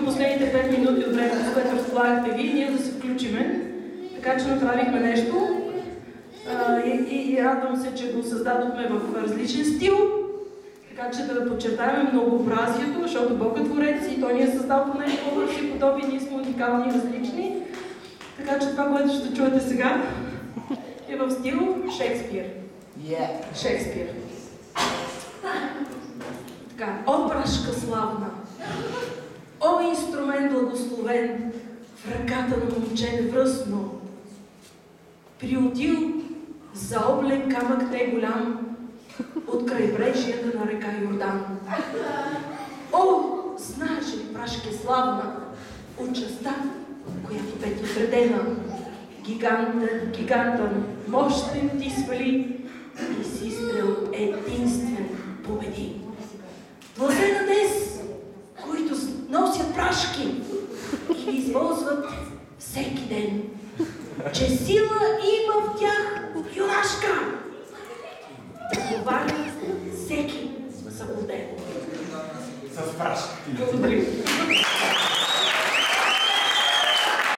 използваме последните 5 минути от времето, с което разполагахте ви, ние да се включиме. Така че направихме нещо и радвам се, че го създадохме в различен стил. Така че да подчертаем многообразието, защото Бог е творец и Той ни е създал по нещо по-добри си подобие, ние сме уникални и различни. Така че това, което ще чуете сега, е в стил Шекспир. Шекспир. Така, о, прашка славна, о, инструмент благословен, в ръката на момче невръстно, приотил за облен камък не голям, от крайбрежията на река Йордан. О, знаеш ли, прашке славна, от частта, която бе ти отредена, гигантън, мощен ти свали и с изстрел единствен победи. Блазена дес, които носят прашки и ги извозват всеки ден, че сила има в тях юнашка. Говори всеки съблуден. С прашки. Благодаря.